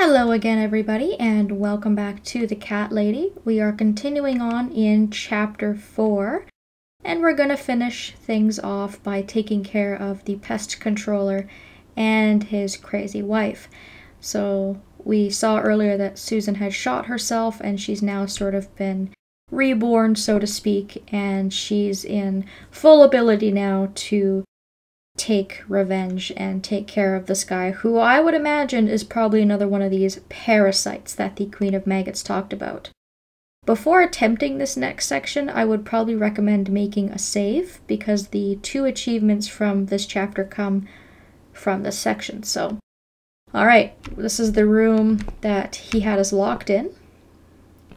Hello again, everybody, and welcome back to The Cat Lady. We are continuing on in Chapter 4, and we're going to finish things off by taking care of the pest controller and his crazy wife. So we saw earlier that Susan had shot herself, and she's now sort of been reborn, so to speak, and she's in full ability now to take revenge and take care of this guy, who I would imagine is probably another one of these parasites that the Queen of Maggots talked about. Before attempting this next section, I would probably recommend making a save, because the 2 achievements from this chapter come from this section. So, alright, this is the room that he had us locked in.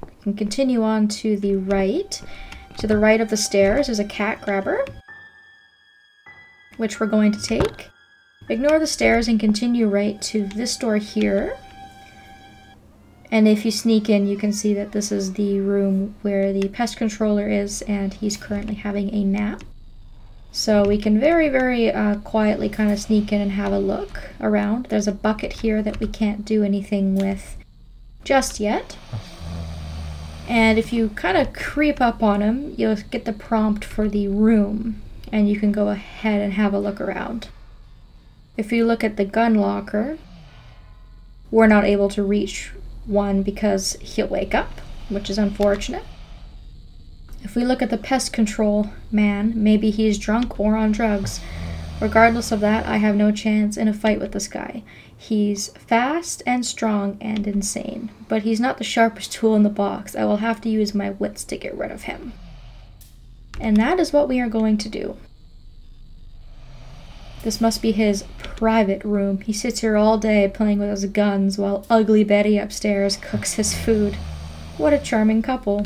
We can continue on to the right. To the right of the stairs is a cat grabber, which we're going to take. Ignore the stairs and continue right to this door here. And if you sneak in, you can see that this is the room where the pest controller is, and he's currently having a nap. So we can very quietly kind of sneak in and have a look around. There's a bucket here that we can't do anything with just yet. And if you kind of creep up on him, you'll get the prompt for the room, and you can go ahead and have a look around. If you look at the gun locker, we're not able to reach one because he'll wake up, which is unfortunate. If we look at the pest control man, maybe he's drunk or on drugs. Regardless of that, I have no chance in a fight with this guy. He's fast and strong and insane, but he's not the sharpest tool in the box. I will have to use my wits to get rid of him. And that is what we are going to do. This must be his private room. He sits here all day playing with his guns while Ugly Betty upstairs cooks his food. What a charming couple.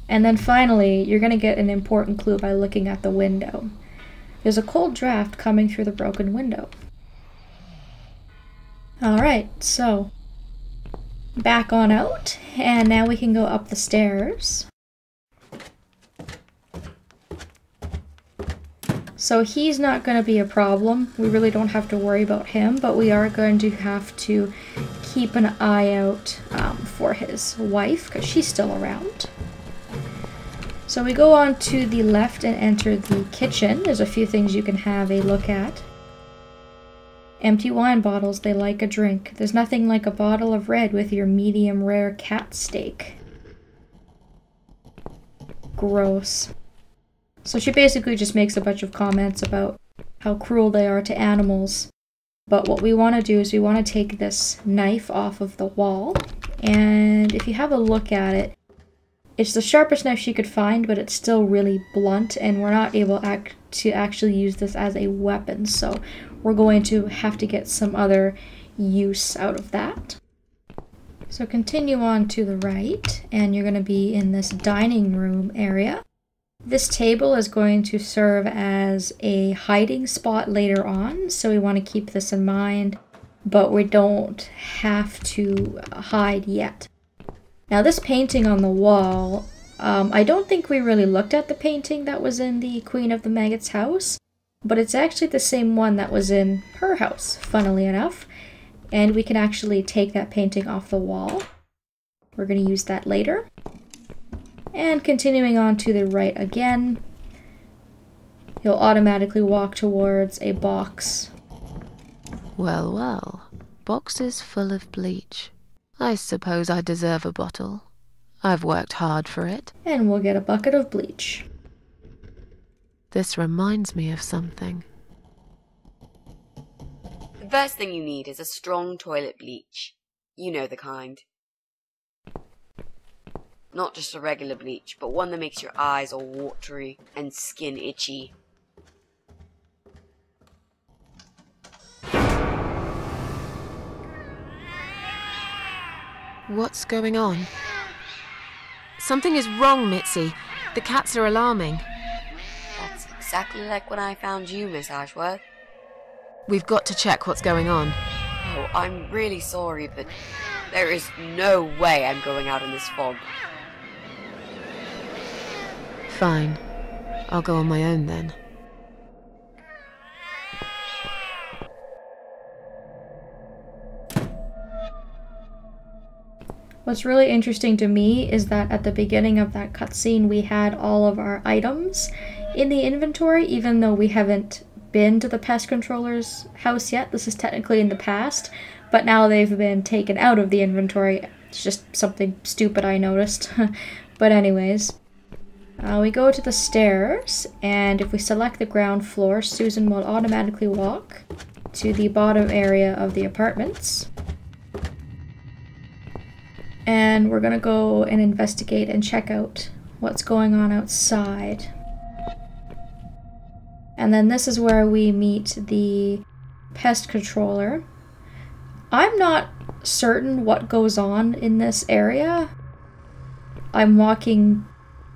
And then finally, you're going to get an important clue by looking at the window. There's a cold draft coming through the broken window. Alright, so back on out, and now we can go up the stairs. So he's not going to be a problem. We really don't have to worry about him, but we are going to have to keep an eye out for his wife, because she's still around. So we go on to the left and enter the kitchen. There's a few things you can have a look at. Empty wine bottles, they like a drink. There's nothing like a bottle of red with your medium rare cat steak. Gross. So she basically just makes a bunch of comments about how cruel they are to animals. But what we want to do is we want to take this knife off of the wall. And if you have a look at it, it's the sharpest knife she could find, but it's still really blunt, and we're not able to actually use this as a weapon. So we're going to have to get some other use out of that. So continue on to the right, and you're going to be in this dining room area. This table is going to serve as a hiding spot later on, so we want to keep this in mind, but we don't have to hide yet. Now this painting on the wall, I don't think we really looked at the painting that was in the Queen of the Maggots' house, but it's actually the same one that was in her house, funnily enough, and we can actually take that painting off the wall. We're going to use that later. And continuing on to the right again, you'll automatically walk towards a box. Well, well, boxes full of bleach. I suppose I deserve a bottle. I've worked hard for it. And we'll get a bucket of bleach. This reminds me of something. The first thing you need is a strong toilet bleach. You know the kind. Not just a regular bleach, but one that makes your eyes all watery and skin itchy. What's going on? Something is wrong, Mitzi. The cats are alarming. That's exactly like when I found you, Miss Ashworth. We've got to check what's going on. Oh, I'm really sorry, but there is no way I'm going out in this fog. Fine. I'll go on my own then. What's really interesting to me is that at the beginning of that cutscene we had all of our items in the inventory, even though we haven't been to the pest controller's house yet. This is technically in the past, but now they've been taken out of the inventory. It's just something stupid I noticed. But anyways, we go to the stairs, and if we select the ground floor, Susan will automatically walk to the bottom area of the apartments. And we're gonna go and investigate and check out what's going on outside. And then this is where we meet the pest controller. I'm not certain what goes on in this area. I'm walking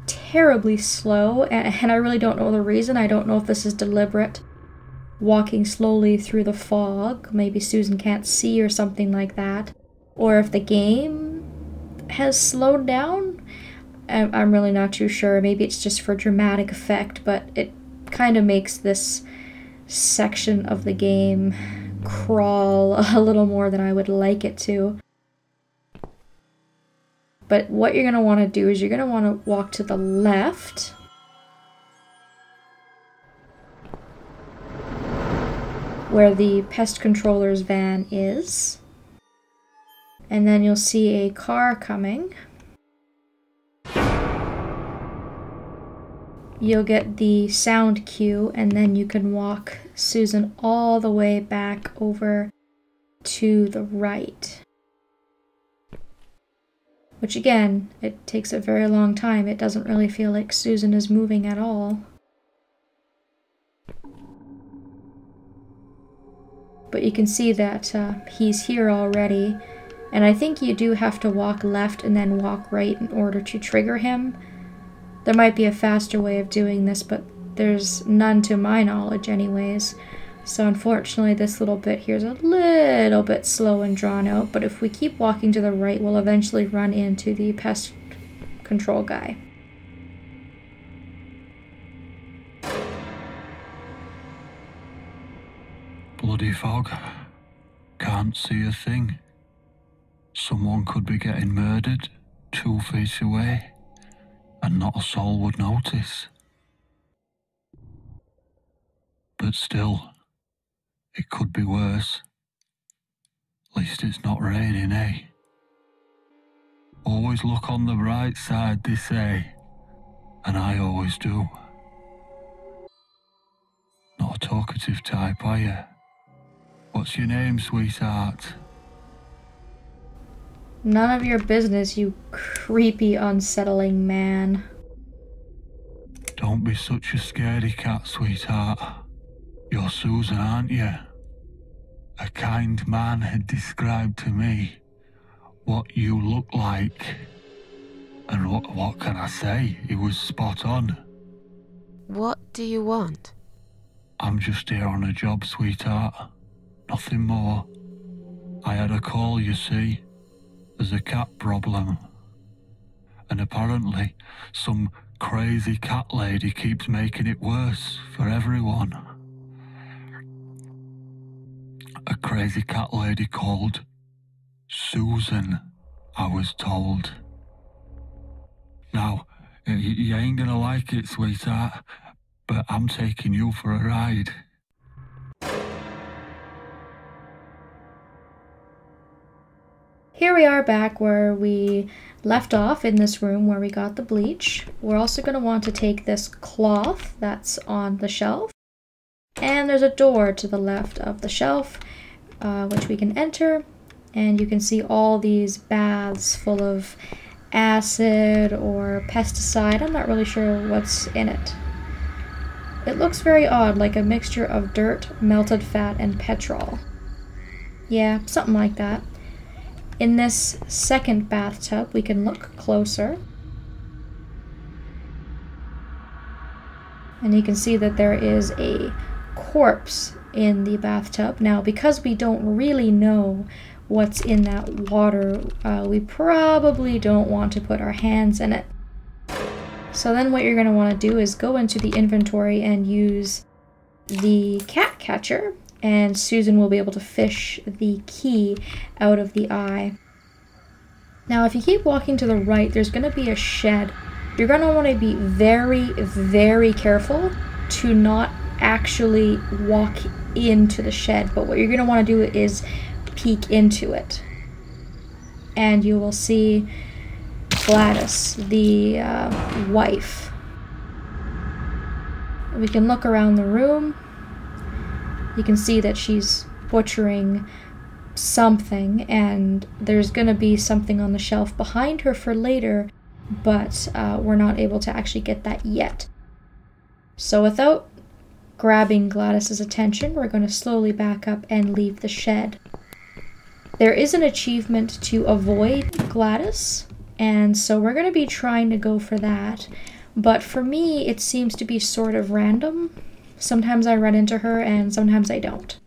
terribly slow, and I really don't know the reason. I don't know if this is deliberate, walking slowly through the fog. Maybe Susan can't see or something like that. Or if the game has slowed down. I'm really not too sure. Maybe it's just for dramatic effect, but it kind of makes this section of the game crawl a little more than I would like it to. But what you're going to want to do is you're going to want to walk to the left. Where the pest controller's van is. And then you'll see a car coming. You'll get the sound cue, and then you can walk Susan all the way back over to the right. Which again, it takes a very long time. It doesn't really feel like Susan is moving at all. But you can see that he's here already. And I think you do have to walk left and then walk right in order to trigger him. There might be a faster way of doing this, but there's none to my knowledge anyways. So unfortunately this little bit here is a little bit slow and drawn out, but if we keep walking to the right, we'll eventually run into the pest control guy. Bloody fog. Can't see a thing. Someone could be getting murdered 2 feet away, and not a soul would notice. But still, it could be worse. At least it's not raining, eh? Always look on the bright side, they say, and I always do. Not a talkative type, are you? What's your name, sweetheart? None of your business, you creepy, unsettling man. Don't be such a scaredy cat, sweetheart. You're Susan, aren't you? A kind man had described to me what you look like. And what can I say? He was spot on. What do you want? I'm just here on a job, sweetheart. Nothing more. I had a call, you see. There's a cat problem. And apparently, some crazy cat lady keeps making it worse for everyone. A crazy cat lady called Susan, I was told. Now, you ain't gonna like it, sweetheart, but I'm taking you for a ride. Here we are back where we left off in this room where we got the bleach. We're also going to want to take this cloth that's on the shelf. And there's a door to the left of the shelf, which we can enter. And you can see all these baths full of acid or pesticide. I'm not really sure what's in it. It looks very odd, like a mixture of dirt, melted fat, and petrol. Yeah, something like that. In this second bathtub, we can look closer. And you can see that there is a corpse in the bathtub. Now, because we don't really know what's in that water, we probably don't want to put our hands in it. So then what you're going to want to do is go into the inventory and use the cat catcher. And Susan will be able to fish the key out of the eye. Now, if you keep walking to the right, there's going to be a shed. You're going to want to be very, very careful to not actually walk into the shed. But what you're going to want to do is peek into it. And you will see Gladys, the wife. We can look around the room. You can see that she's butchering something, and there's gonna be something on the shelf behind her for later, but we're not able to actually get that yet. So without grabbing Gladys's attention, we're going to slowly back up and leave the shed. There is an achievement to avoid Gladys, and so we're going to be trying to go for that. But for me, it seems to be sort of random. Sometimes I run into her and sometimes I don't.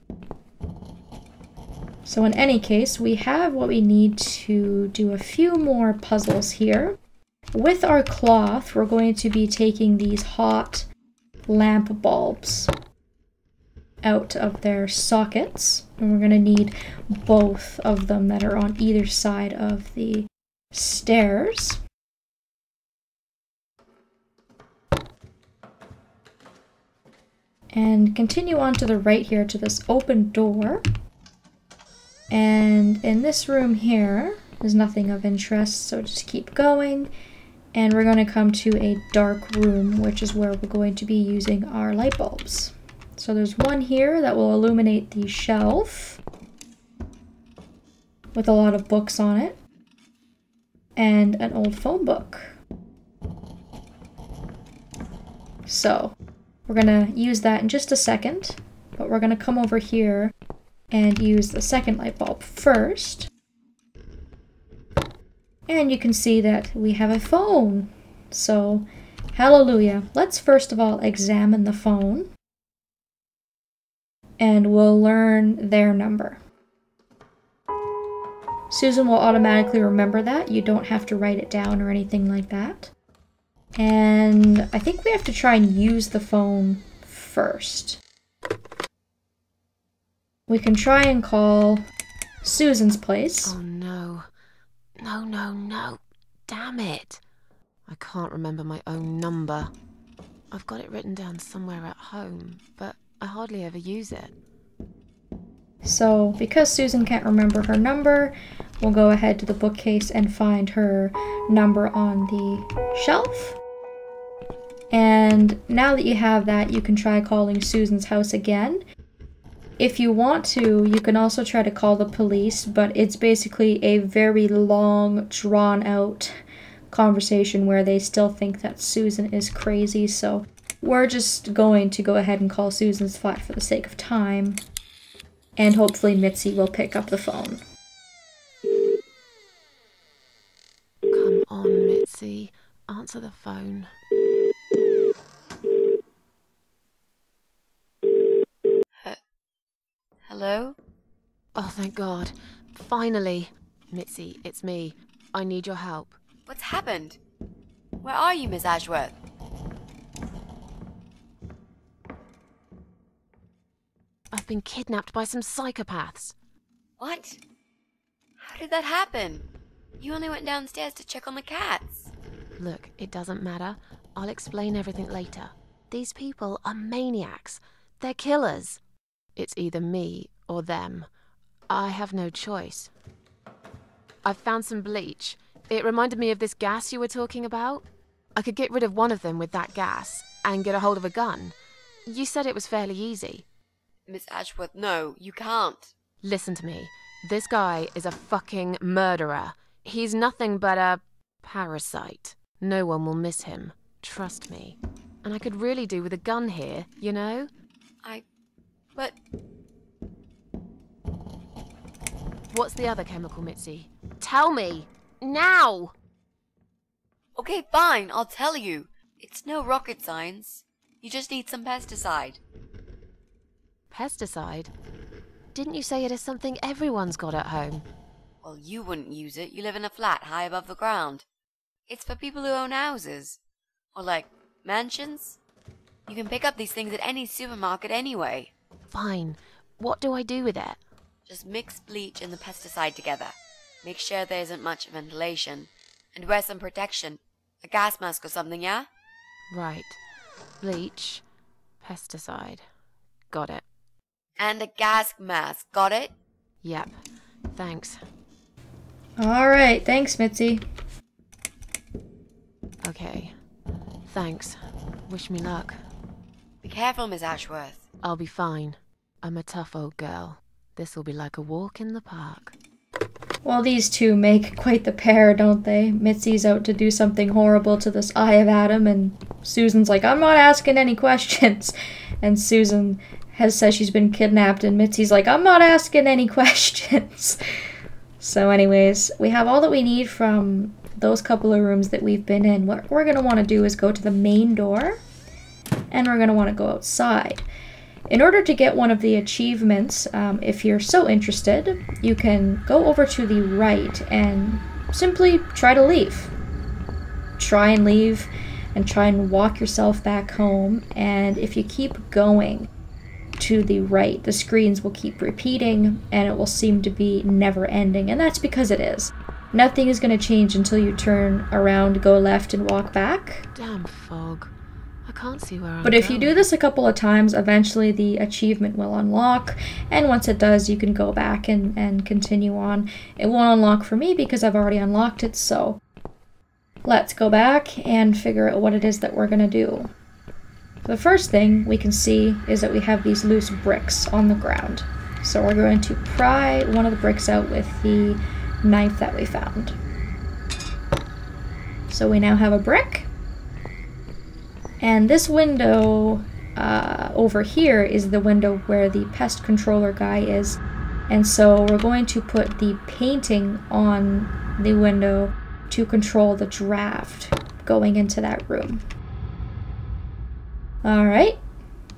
So in any case, we have what we need to do a few more puzzles here. With our cloth, we're going to be taking these hot lamp bulbs out of their sockets. And we're going to need both of them that are on either side of the stairs. And continue on to the right here to this open door. And in this room here, there's nothing of interest, so just keep going. And we're going to come to a dark room, which is where we're going to be using our light bulbs. So there's one here that will illuminate the shelf with a lot of books on it. And an old phone book. So we're going to use that in just a second, but we're going to come over here and use the second light bulb first. And you can see that we have a phone. So, hallelujah. Let's first of all examine the phone. And we'll learn their number. Susan will automatically remember that. You don't have to write it down or anything like that. And I think we have to try and use the phone first. We can try and call Susan's place. Oh no. No, no, no. Damn it. I can't remember my own number. I've got it written down somewhere at home, but I hardly ever use it. So, because Susan can't remember her number, we'll go ahead to the bookcase and find her number on the shelf. And now that you have that, you can try calling Susan's house again. If you want to, you can also try to call the police, but it's basically a very long, drawn-out conversation where they still think that Susan is crazy, so we're just going to go ahead and call Susan's flat for the sake of time, and hopefully Mitzi will pick up the phone. Come on, Mitzi. Answer the phone. Hello? Oh, thank God. Finally. Mitzi, it's me. I need your help. What's happened? Where are you, Miss Ashworth? I've been kidnapped by some psychopaths. What? How did that happen? You only went downstairs to check on the cats. Look, it doesn't matter. I'll explain everything later. These people are maniacs. They're killers. It's either me or them. I have no choice. I've found some bleach. It reminded me of this gas you were talking about. I could get rid of one of them with that gas and get a hold of a gun. You said it was fairly easy. Miss Ashworth, no, you can't. Listen to me. This guy is a fucking murderer. He's nothing but a parasite. No one will miss him. Trust me. And I could really do with a gun here, you know? But... What's the other chemical, Mitzi? Tell me! Now! Okay, fine, I'll tell you. It's no rocket science. You just need some pesticide. Pesticide? Didn't you say it is something everyone's got at home? Well, you wouldn't use it. You live in a flat high above the ground. It's for people who own houses. Or, like, mansions. You can pick up these things at any supermarket anyway. Fine. What do I do with it? Just mix bleach and the pesticide together. Make sure there isn't much ventilation. And wear some protection. A gas mask or something, yeah? Right. Bleach. Pesticide. Got it. And a gas mask, got it? Yep. Thanks. Alright, thanks, Mitzi. Okay. Thanks. Wish me luck. Be careful, Miss Ashworth. I'll be fine. I'm a tough old girl. This'll be like a walk in the park. Well, these two make quite the pair, don't they? Mitzi's out to do something horrible to this Eye of Adam, and Susan's like, I'm not asking any questions. And Susan says she's been kidnapped, and Mitzi's like, I'm not asking any questions. So anyways, we have all that we need from those couple of rooms that we've been in. What we're going to want to do is go to the main door, and we're going to want to go outside. In order to get one of the achievements, if you're so interested, you can go over to the right and simply try to leave. Try and leave and try and walk yourself back home, and if you keep going to the right, the screens will keep repeating and it will seem to be never ending, and that's because it is. Nothing is going to change until you turn around, go left, and walk back. Damn fog. I can't see where I'm But if you do this a couple of times, eventually the achievement will unlock, and once it does, you can go back and continue on. It won't unlock for me because I've already unlocked it, so let's go back and figure out what it is that we're going to do. The first thing we can see is that we have these loose bricks on the ground. So we're going to pry one of the bricks out with the knife that we found. So we now have a brick. And this window over here is the window where the pest controller guy is. And so we're going to put the painting on the window to control the draft going into that room. Alright,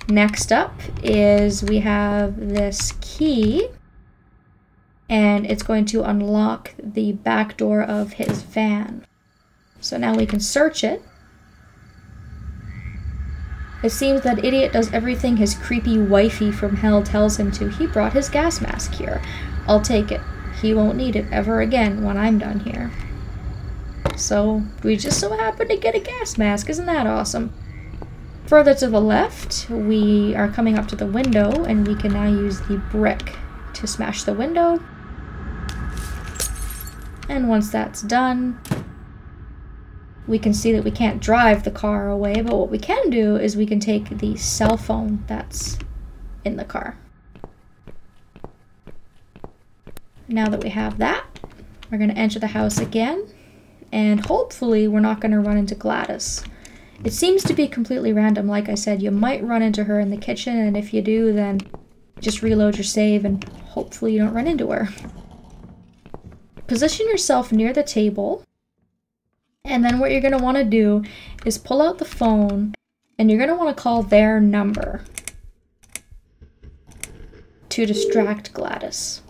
next up is we have this key, and it's going to unlock the back door of his van. So now we can search it. It seems that idiot does everything his creepy wifey from hell tells him to. He brought his gas mask here. I'll take it. He won't need it ever again when I'm done here. So we just so happen to get a gas mask. Isn't that awesome? Further to the left, we are coming up to the window, and we can now use the brick to smash the window. And once that's done, we can see that we can't drive the car away, but what we can do is we can take the cell phone that's in the car. Now that we have that, we're going to enter the house again, and hopefully we're not going to run into Gladys. It seems to be completely random. Like I said, you might run into her in the kitchen, and if you do, then just reload your save and hopefully you don't run into her. Position yourself near the table, and then what you're going to want to do is pull out the phone, and you're going to want to call their number to distract Gladys.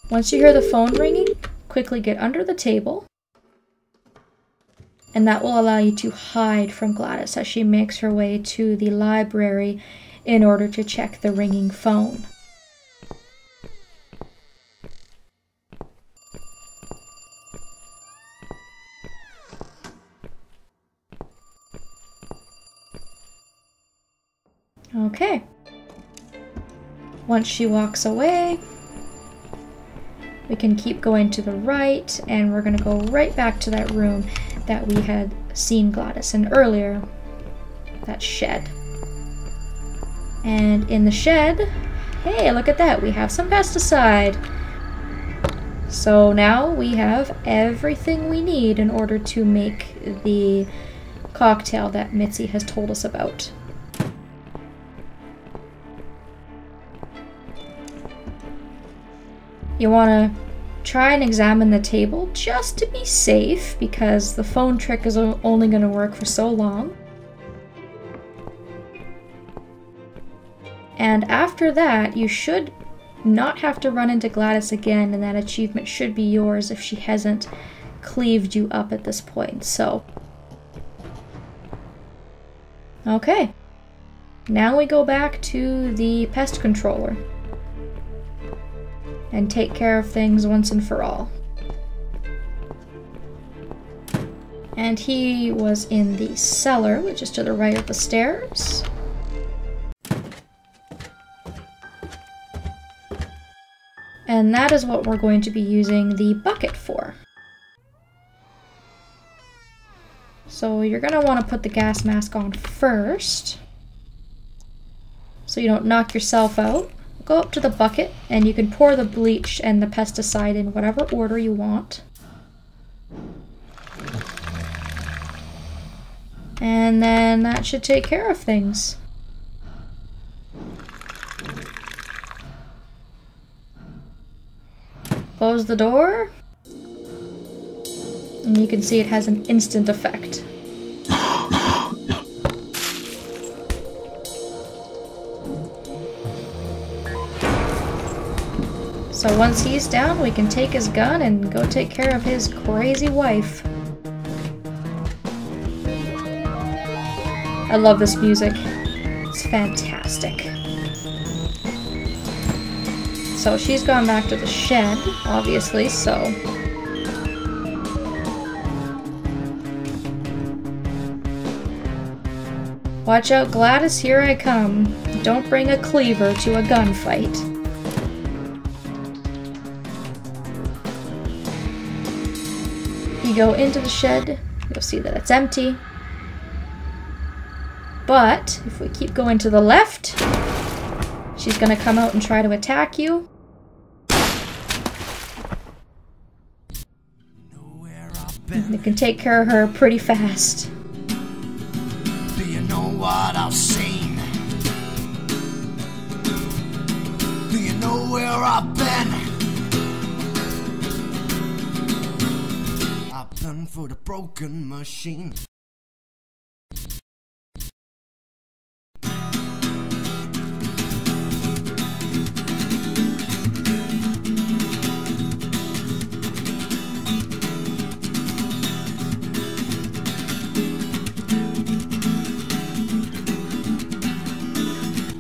Once you hear the phone ringing, quickly get under the table, and that will allow you to hide from Gladys as she makes her way to the library in order to check the ringing phone. Okay. Once she walks away, we can keep going to the right, and we're going to go right back to that room that we had seen Gladys in earlier, that shed. And in the shed, hey, look at that, we have some pesticide. So now we have everything we need in order to make the cocktail that Mitzi has told us about. You want to try and examine the table just to be safe, because the phone trick is only going to work for so long. And after that, you should not have to run into Gladys again, and that achievement should be yours if she hasn't cleaved you up at this point. So, okay. Now we go back to the pest controller. and take care of things once and for all. And he was in the cellar, which is to the right of the stairs. And that is what we're going to be using the bucket for. So you're going to want to put the gas mask on first, so you don't knock yourself out. Go up to the bucket, and you can pour the bleach and the pesticide in whatever order you want. And then that should take care of things. Close the door. And you can see it has an instant effect. So once he's down, we can take his gun and go take care of his crazy wife. I love this music. It's fantastic. So she's gone back to the shed, obviously, so... Watch out, Gladys, here I come. Don't bring a cleaver to a gunfight. You go into the shed, you'll see that it's empty. But if we keep going to the left, she's gonna come out and try to attack you. You can take care of her pretty fast. Do you know what I've seen? Do you know where I've been? I've been for the broken machine.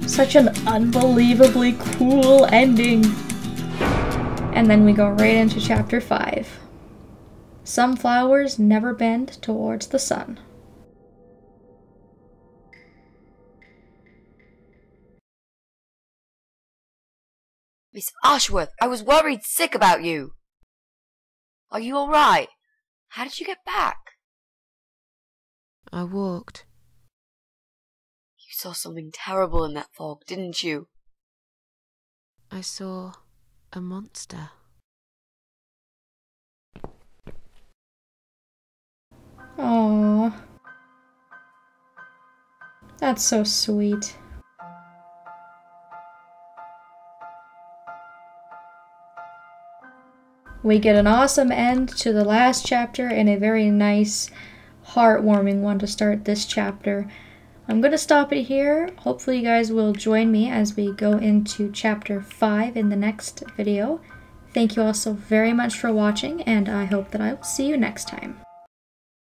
Such an unbelievably cool ending. And then we go right into chapter 5. Some flowers never bend towards the sun. Miss Ashworth, I was worried sick about you. Are you alright? How did you get back? I walked. You saw something terrible in that fog, didn't you? I saw a monster. Aww. That's so sweet. We get an awesome end to the last chapter and a very nice, heartwarming one to start this chapter. I'm going to stop it here. Hopefully you guys will join me as we go into chapter 5 in the next video. Thank you all so very much for watching, and I hope that I will see you next time.